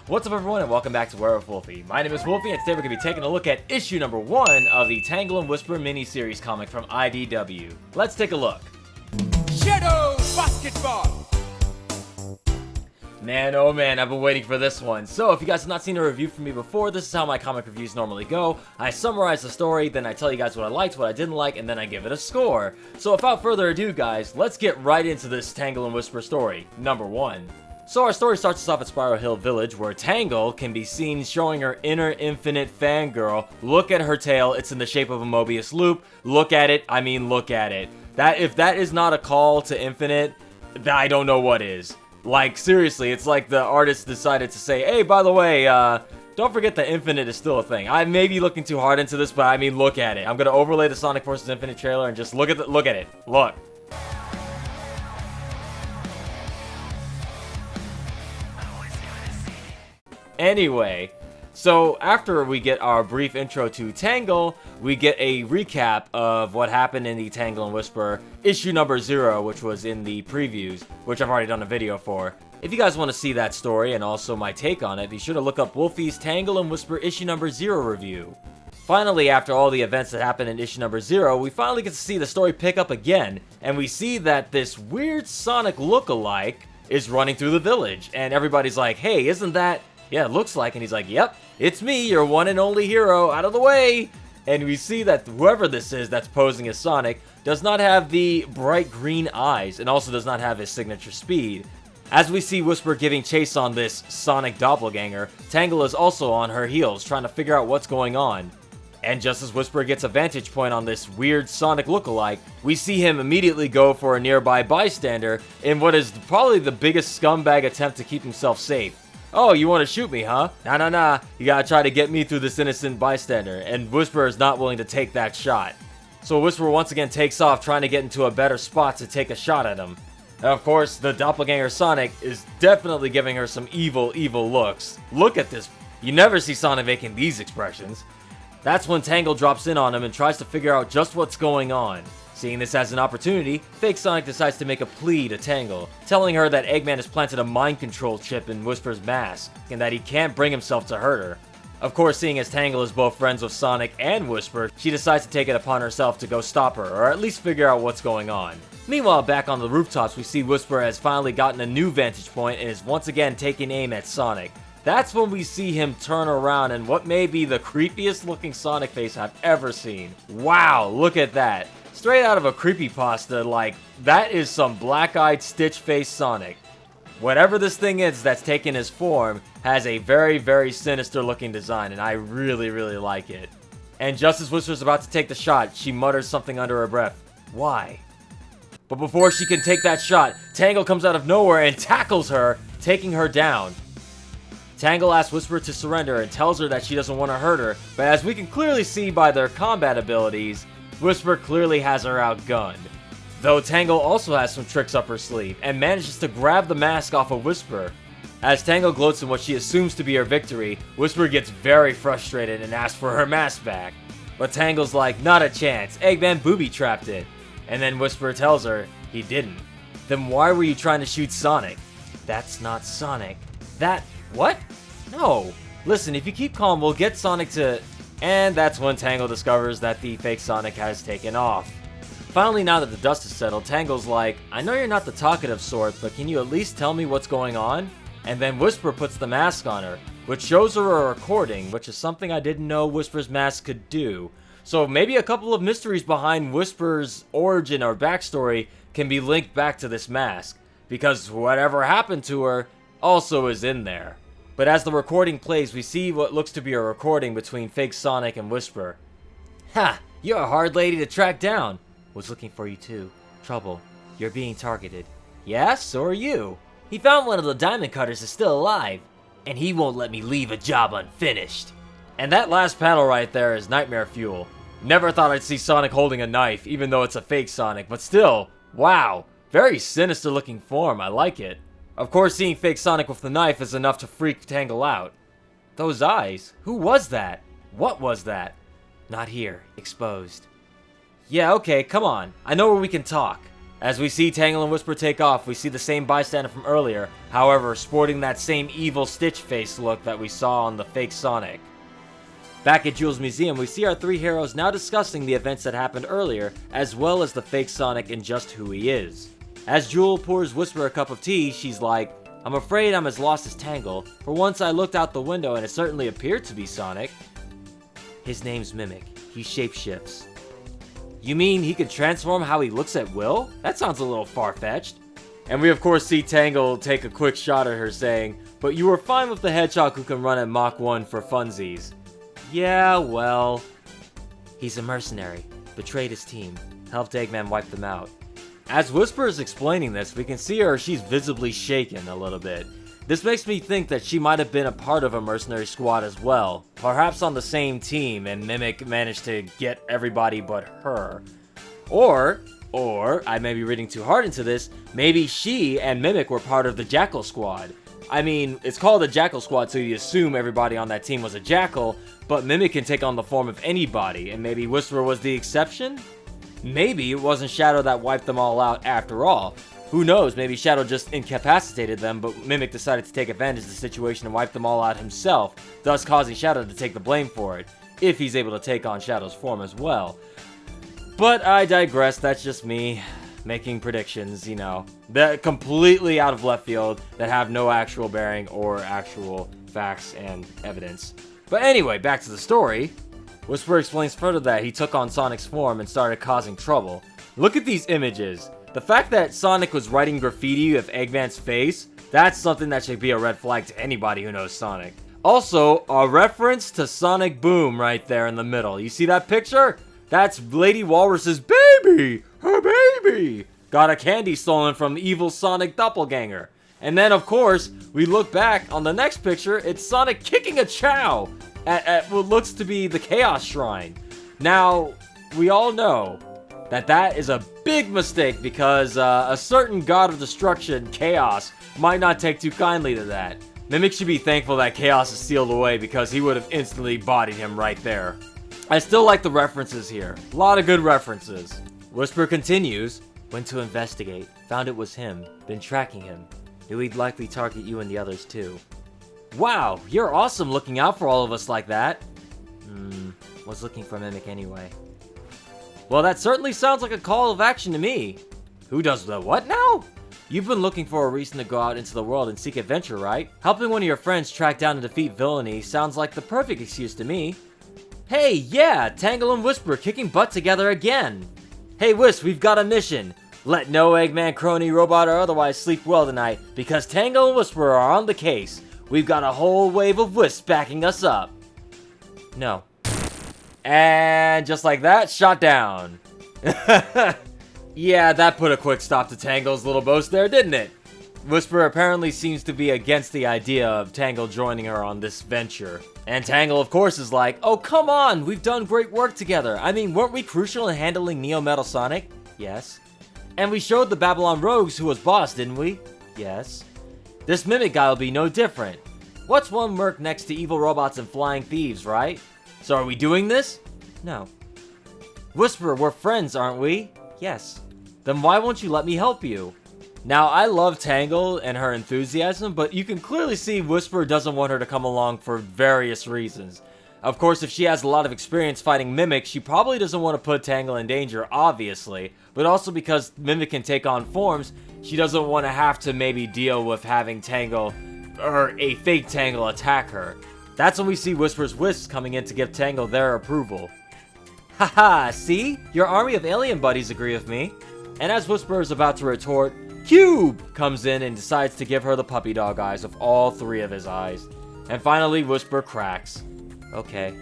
What's up everyone and welcome back to Wolfie. My name is Wolfie and today we're going to be taking a look at issue number 1 of the Tangle and Whisper miniseries comic from IDW. Let's take a look. Shadow Basketball! Man, oh man, I've been waiting for this one. So if you guys have not seen a review from me before, this is how my comic reviews normally go. I summarize the story, then I tell you guys what I liked, what I didn't like, and then I give it a score. So without further ado guys, let's get right into this Tangle and Whisper story, number 1. So our story starts us off at Spiral Hill Village, where Tangle can be seen showing her inner infinite fangirl. Look at her tail, it's in the shape of a Mobius loop. Look at it, I mean look at it. If that is not a call to infinite, I don't know what is. Like, seriously, it's like the artist decided to say, hey, by the way, don't forget that infinite is still a thing. I may be looking too hard into this, but I mean look at it. I'm gonna overlay the Sonic vs. Infinite trailer and just look at it. Look. Anyway, so after we get our brief intro to Tangle, we get a recap of what happened in the Tangle and Whisper issue number 0, which was in the previews, which I've already done a video for. If you guys want to see that story and also my take on it, be sure to look up Wolfie's Tangle and Whisper issue number 0 review. Finally, after all the events that happened in issue number 0, we finally get to see the story pick up again, and we see that this weird Sonic look-alike is running through the village, and everybody's like, hey, isn't that... Yeah, it looks like, and he's like, yep, it's me, your one and only hero, out of the way! And we see that whoever this is that's posing as Sonic does not have the bright green eyes, and also does not have his signature speed. As we see Whisper giving chase on this Sonic doppelganger, Tangle is also on her heels, trying to figure out what's going on. And just as Whisper gets a vantage point on this weird Sonic lookalike, we see him immediately go for a nearby bystander in what is probably the biggest scumbag attempt to keep himself safe. Oh, you want to shoot me, huh? Nah. You gotta try to get me through this innocent bystander, and Whisper is not willing to take that shot. So Whisper once again takes off, trying to get into a better spot to take a shot at him. And of course, the doppelganger Sonic is definitely giving her some evil looks. Look at this. You never see Sonic making these expressions. That's when Tangle drops in on him and tries to figure out just what's going on. Seeing this as an opportunity, fake Sonic decides to make a plea to Tangle, telling her that Eggman has planted a mind control chip in Whisper's mask, and that he can't bring himself to hurt her. Of course, seeing as Tangle is both friends with Sonic and Whisper, she decides to take it upon herself to go stop her, or at least figure out what's going on. Meanwhile, back on the rooftops, we see Whisper has finally gotten a new vantage point and is once again taking aim at Sonic. That's when we see him turn around and what may be the creepiest looking Sonic face I've ever seen. Wow, look at that. Straight out of a creepypasta, like, that is some black-eyed stitch-faced Sonic. Whatever this thing is that's taken his form has a very sinister looking design, and I really like it. And just as Whisper's about to take the shot, she mutters something under her breath. Why? But before she can take that shot, Tangle comes out of nowhere and tackles her, taking her down. Tangle asks Whisper to surrender and tells her that she doesn't want to hurt her, but as we can clearly see by their combat abilities, Whisper clearly has her outgunned. Though Tangle also has some tricks up her sleeve, and manages to grab the mask off of Whisper. As Tangle gloats in what she assumes to be her victory, Whisper gets very frustrated and asks for her mask back. But Tangle's like, not a chance, Eggman booby-trapped it. And then Whisper tells her, he didn't. Then why were you trying to shoot Sonic? That's not Sonic. What? No. Listen, if you keep calm, we'll get Sonic to... And that's when Tangle discovers that the fake Sonic has taken off. Finally, now that the dust is settled, Tangle's like, I know you're not the talkative sort, but can you at least tell me what's going on? And then Whisper puts the mask on her, which shows her a recording, which is something I didn't know Whisper's mask could do. So maybe a couple of mysteries behind Whisper's origin or backstory can be linked back to this mask, because whatever happened to her also is in there. But as the recording plays, we see what looks to be a recording between fake Sonic and Whisper. Ha! You're a hard lady to track down. Was looking for you too. Trouble. You're being targeted. Yeah, so are you. He found one of the diamond cutters is still alive. And he won't let me leave a job unfinished. And that last panel right there is nightmare fuel. Never thought I'd see Sonic holding a knife, even though it's a fake Sonic. But still, wow. Very sinister looking form. I like it. Of course, seeing fake Sonic with the knife is enough to freak Tangle out. Those eyes? Who was that? What was that? Not here. Exposed. Yeah, okay, come on. I know where we can talk. As we see Tangle and Whisper take off, we see the same bystander from earlier, however, sporting that same evil Stitch face look that we saw on the fake Sonic. Back at Jewel's museum, we see our three heroes now discussing the events that happened earlier, as well as the fake Sonic and just who he is. As Jewel pours Whisper a cup of tea, she's like, "I'm afraid I'm as lost as Tangle. For once I looked out the window and it certainly appeared to be Sonic. His name's Mimic. He shapeshifts." You mean he could transform how he looks at will? That sounds a little far-fetched. And we of course see Tangle take a quick shot at her saying, "But you were fine with the hedgehog who can run at Mach 1 for funsies." Yeah, well... He's a mercenary. Betrayed his team. Helped Eggman wipe them out. As Whisper is explaining this, we can see her, she's visibly shaken a little bit. This makes me think that she might have been a part of a mercenary squad as well. Perhaps on the same team, and Mimic managed to get everybody but her. Or, I may be reading too hard into this, maybe she and Mimic were part of the Jackal squad. I mean, it's called the Jackal squad, so you assume everybody on that team was a Jackal, but Mimic can take on the form of anybody, and maybe Whisper was the exception? Maybe it wasn't Shadow that wiped them all out after all. Who knows, maybe Shadow just incapacitated them, but Mimic decided to take advantage of the situation and wipe them all out himself, thus causing Shadow to take the blame for it, if he's able to take on Shadow's form as well. But I digress, that's just me making predictions, you know, that completely out of left field, that have no actual bearing or actual facts and evidence. But anyway, back to the story. Whisper explains further that he took on Sonic's form and started causing trouble. Look at these images. The fact that Sonic was writing graffiti of Eggman's face, that's something that should be a red flag to anybody who knows Sonic. Also, a reference to Sonic Boom right there in the middle. You see that picture? That's Lady Walrus's baby! Her baby! Got a candy stolen from evil Sonic doppelganger. And then, of course, we look back on the next picture, it's Sonic kicking a Chow at what looks to be the Chaos Shrine. Now, we all know that is a big mistake because a certain god of destruction, Chaos, might not take too kindly to that. Mimic should be thankful that Chaos is sealed away because he would have instantly bodied him right there. I still like the references here. A lot of good references. Whisper continues, "Went to investigate, found it was him, been tracking him. Knew he'd likely target you and the others too." Wow, you're awesome looking out for all of us like that. Was looking for Mimic anyway. Well, that certainly sounds like a call of action to me. Who does the what now? You've been looking for a reason to go out into the world and seek adventure, right? Helping one of your friends track down and defeat villainy sounds like the perfect excuse to me. Hey, yeah, Tangle and Whisper kicking butt together again. Hey, Wisp, we've got a mission. Let no Eggman, crony, robot, or otherwise sleep well tonight, because Tangle and Whisper are on the case. We've got a whole wave of Wisps backing us up. No. And just like that, shot down. Yeah, that put a quick stop to Tangle's little boast there, didn't it? Whisper apparently seems to be against the idea of Tangle joining her on this venture. And Tangle, of course, is like, "Oh, come on, we've done great work together. I mean, weren't we crucial in handling Neo Metal Sonic?" Yes. And we showed the Babylon Rogues who was boss, didn't we? Yes. This Mimic guy will be no different. What's one merc next to evil robots and flying thieves, right? So are we doing this? No. Whisper, we're friends, aren't we? Yes. Then why won't you let me help you? Now, I love Tangle and her enthusiasm, but you can clearly see Whisper doesn't want her to come along for various reasons. Of course, if she has a lot of experience fighting Mimic, she probably doesn't want to put Tangle in danger, obviously. But also because Mimic can take on forms, she doesn't want to have to maybe deal with having Tangle, or a fake Tangle, attack her. That's when we see Whisper's Wisps coming in to give Tangle their approval. Haha, see? Your army of alien buddies agree with me. And as Whisper is about to retort, Cube comes in and decides to give her the puppy dog eyes of all three of his eyes. And finally, Whisper cracks. Okay.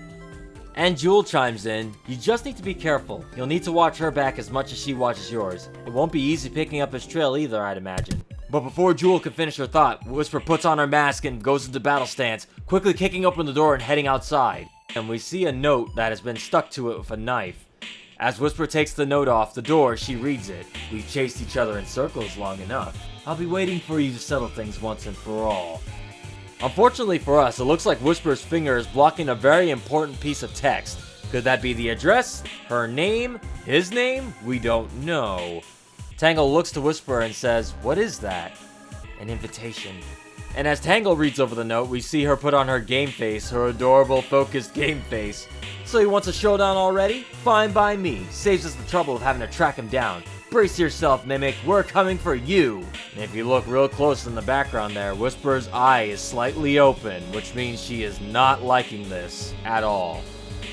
And Jewel chimes in, you just need to be careful. You'll need to watch her back as much as she watches yours. It won't be easy picking up his trail either, I'd imagine. But before Jewel can finish her thought, Whisper puts on her mask and goes into battle stance, quickly kicking open the door and heading outside. And we see a note that has been stuck to it with a knife. As Whisper takes the note off the door, she reads it. We've chased each other in circles long enough. I'll be waiting for you to settle things once and for all. Unfortunately for us, it looks like Whisper's finger is blocking a very important piece of text. Could that be the address? Her name? His name? We don't know. Tangle looks to Whisper and says, "What is that?" "An invitation." And as Tangle reads over the note, we see her put on her game face, her adorable, focused game face. "So he wants a showdown already? Fine by me. Saves us the trouble of having to track him down. Brace yourself, Mimic. We're coming for you." And if you look real close in the background there, Whisper's eye is slightly open, which means she is not liking this at all.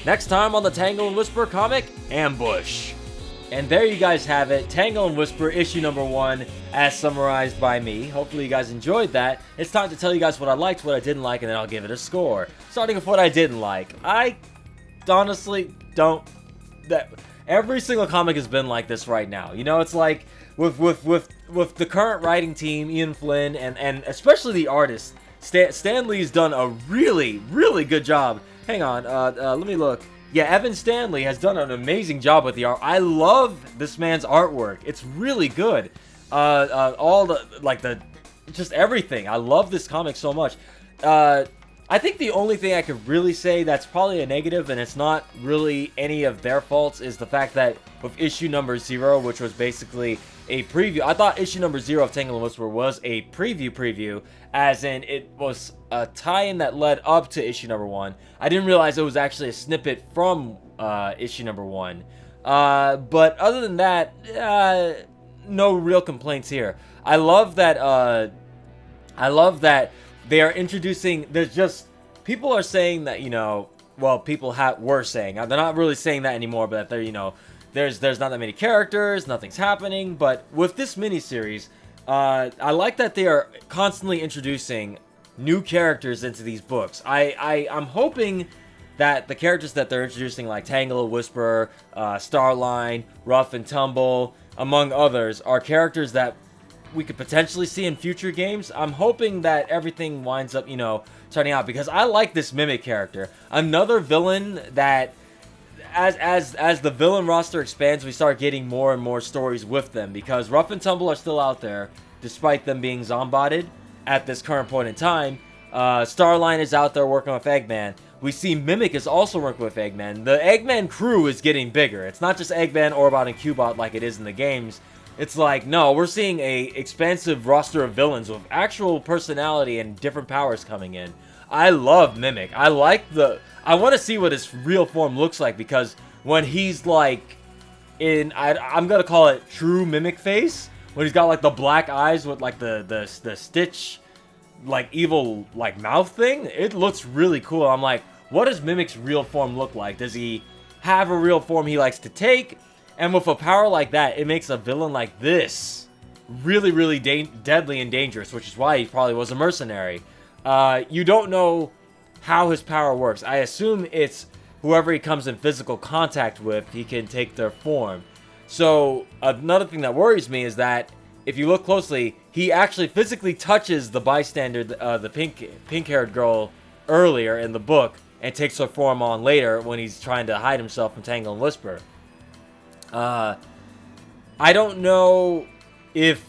Next time on the Tangle and Whisper comic, Ambush. And there you guys have it, Tangle and Whisper issue number 1 as summarized by me. Hopefully you guys enjoyed that. It's time to tell you guys what I liked, what I didn't like, and then I'll give it a score. Starting with what I didn't like. I honestly don't... Every single comic has been like this right now. You know, it's like with the current writing team, Ian Flynn, and especially the artist, Stan Lee's done a really, really good job. Hang on, let me look. Yeah, Evan Stanley has done an amazing job with the art. I love this man's artwork. It's really good. All the, just everything. I love this comic so much. I think the only thing I could really say that's probably a negative, and it's not really any of their faults, is the fact that with issue number 0, which was basically a preview. I thought issue number 0 of Tangle and Whisper was a preview, as in it was a tie-in that led up to issue number 1. I didn't realize it was actually a snippet from issue number 1. But other than that, no real complaints here. I love that they are introducing, there's just, people are saying that, you know, well, people were saying, they're not really saying that anymore, but they're, you know, there's not that many characters, nothing's happening, but with this miniseries, I like that they are constantly introducing new characters into these books. I'm hoping that the characters that they're introducing, like Tangle and Whisper, Starline, Rough and Tumble, among others, are characters that we could potentially see in future games. I'm hoping that everything winds up, you know, turning out, because I like this Mimic character. Another villain that, as the villain roster expands, we start getting more and more stories with them, because Rough and Tumble are still out there, despite them being zombotted at this current point in time. Starline is out there working with Eggman. We see Mimic is also working with Eggman. The Eggman crew is getting bigger. It's not just Eggman, Orbot, and Cubot like it is in the games. It's like, no, we're seeing a expansive roster of villains with actual personality and different powers coming in. I love Mimic. I want to see what his real form looks like, because when he's like in, I'm gonna call it true Mimic face, when he's got like the black eyes with like the Stitch like evil like mouth thing, it looks really cool. I'm like, what does Mimic's real form look like? Does he have a real form he likes to take? And with a power like that, it makes a villain like this really, really deadly and dangerous, which is why he probably was a mercenary. You don't know how his power works. I assume it's whoever he comes in physical contact with, he can take their form. So another thing that worries me is that if you look closely, he actually physically touches the bystander, the pink-haired girl earlier in the book, and takes her form on later when he's trying to hide himself from Tangle and Whisper. I don't know if,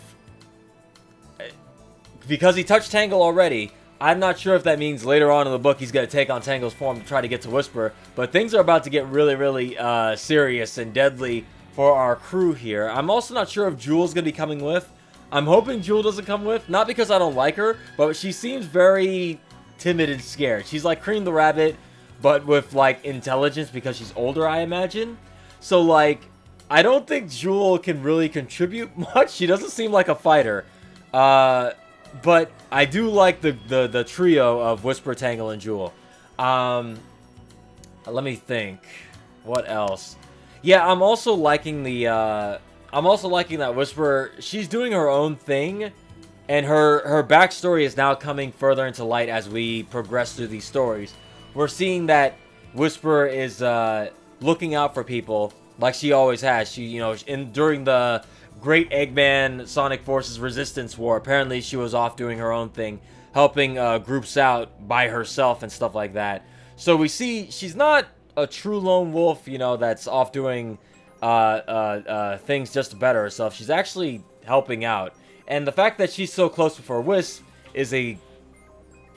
because he touched Tangle already, I'm not sure if that means later on in the book he's going to take on Tangle's form to try to get to Whisper, but things are about to get really, really serious and deadly for our crew here. I'm also not sure if Jewel's going to be coming with. I'm hoping Jewel doesn't come with, not because I don't like her, but she seems very timid and scared. She's like Cream the Rabbit, but with like intelligence, because she's older, I imagine. So like, I don't think Jewel can really contribute much. She doesn't seem like a fighter. But I do like the trio of Whisper, Tangle, and Jewel. Let me think. What else? Yeah, I'm also liking that Whisper, she's doing her own thing, and her backstory is now coming further into light as we progress through these stories. We're seeing that Whisper is looking out for people, like she always has. She, you know, during the Great Eggman Sonic Forces Resistance War, apparently she was off doing her own thing, helping groups out by herself and stuff like that. So we see she's not a true lone wolf, you know, that's off doing things just to better herself. She's actually helping out. And the fact that she's so close with her Wisp is a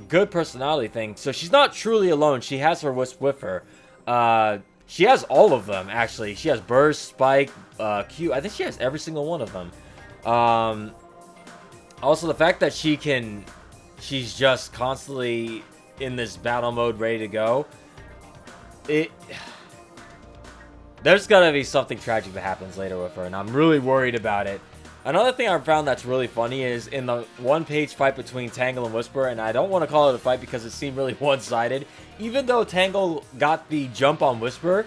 good personality thing. So she's not truly alone. She has her Wisp with her. She has all of them, actually. She has Burst, Spike, Q. I think she has every single one of them. Also, the fact that she's just constantly in this battle mode, ready to go. There's gotta be something tragic that happens later with her, and I'm really worried about it. Another thing I found that's really funny is in the one-page fight between Tangle and Whisper, and I don't want to call it a fight because it seemed really one-sided. Even though Tangle got the jump on Whisper,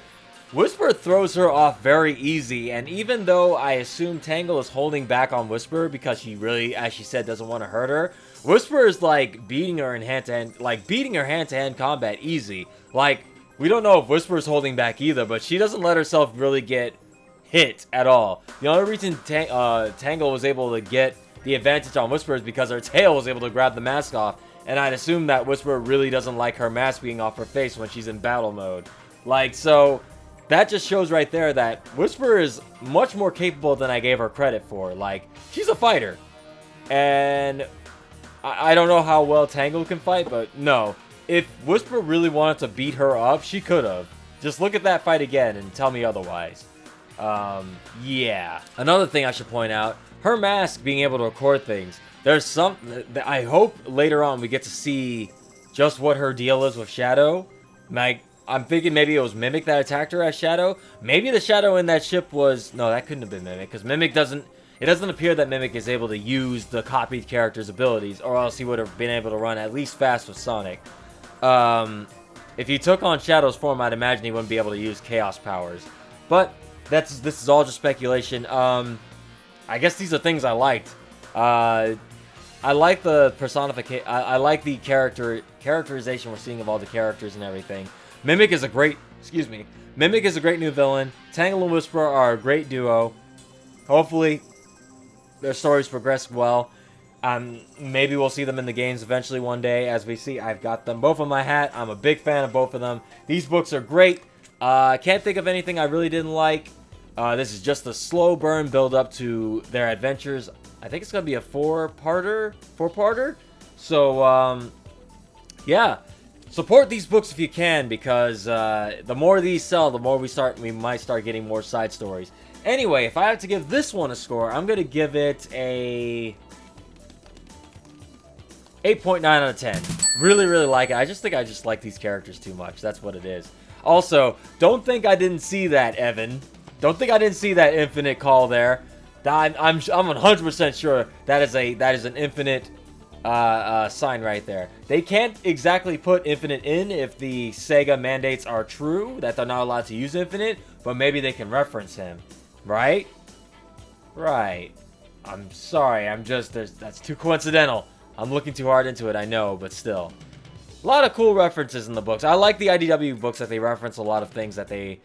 Whisper throws her off very easy, and even though I assume Tangle is holding back on Whisper because she really, as she said, doesn't want to hurt her, Whisper is like beating her in hand-to-hand, like beating her hand-to-hand combat easy. Like, we don't know if Whisper is holding back either, but she doesn't let herself really get hit at all. The only reason Tangle was able to get the advantage on Whisper is because her tail was able to grab the mask off, and I'd assume that Whisper really doesn't like her mask being off her face when she's in battle mode. Like, so that just shows right there that Whisper is much more capable than I gave her credit for. Like, she's a fighter, and I don't know how well Tangle can fight, but no. If Whisper really wanted to beat her up, she could have. Just look at that fight again and tell me otherwise. Yeah. Another thing I should point out, her mask being able to record things. There's some, I hope later on we get to see just what her deal is with Shadow. Like, I'm thinking maybe it was Mimic that attacked her as Shadow. Maybe the Shadow in that ship was, no, that couldn't have been Mimic, because Mimic doesn't, it doesn't appear that Mimic is able to use the copied character's abilities, or else he would have been able to run at least fast with Sonic. If he took on Shadow's form, I'd imagine he wouldn't be able to use Chaos powers. But this is all just speculation. I guess these are things I liked. I like the personification. I like the characterization we're seeing of all the characters and everything. Mimic is a great, Mimic is a great new villain. Tangle and Whisper are a great duo. Hopefully, their stories progress well. Maybe we'll see them in the games eventually one day. As we see, I've got them both on my hat. I'm a big fan of both of them. These books are great. Can't think of anything I really didn't like. This is just a slow burn build up to their adventures. I think it's going to be a four-parter. So, yeah. Support these books if you can, because the more these sell, the more we might start getting more side stories. Anyway, if I have to give this one a score, I'm going to give it a 8.9 out of 10. Really, really like it. I just like these characters too much. That's what it is. Also, don't think I didn't see that, Evan. Don't think I didn't see that infinite call there. I'm 100% sure that is an infinite sign right there. They can't exactly put infinite in if the Sega mandates are true, that they're not allowed to use infinite, but maybe they can reference him, right? Right. I'm sorry, that's too coincidental. I'm looking too hard into it, I know, but still. A lot of cool references in the books. I like the IDW books that they reference a lot of things that they,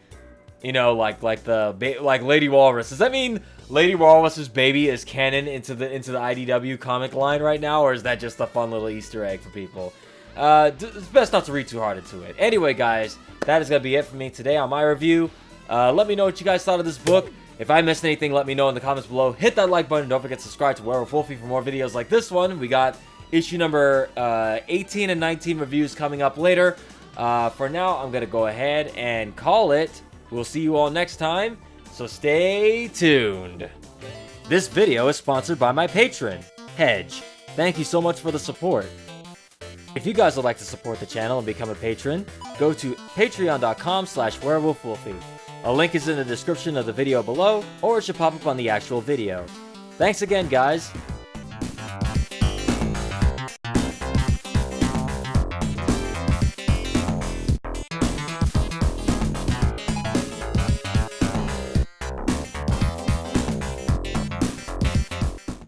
you know, like Lady Walrus. Does that mean Lady Walrus's baby is canon into the IDW comic line right now, or is that just a fun little Easter egg for people? It's best not to read too hard into it. Anyway, guys, that is gonna be it for me today on my review. Let me know what you guys thought of this book. If I missed anything, let me know in the comments below. Hit that like button. Don't forget to subscribe to Werewolf Wolfie for more videos like this one. We got issue number 18 and 19 reviews coming up later. For now, I'm going to go ahead and call it. We'll see you all next time, so stay tuned. This video is sponsored by my patron, Hedge. Thank you so much for the support. If you guys would like to support the channel and become a patron, go to patreon.com/werewolfwolfie. A link is in the description of the video below, or it should pop up on the actual video. Thanks again, guys.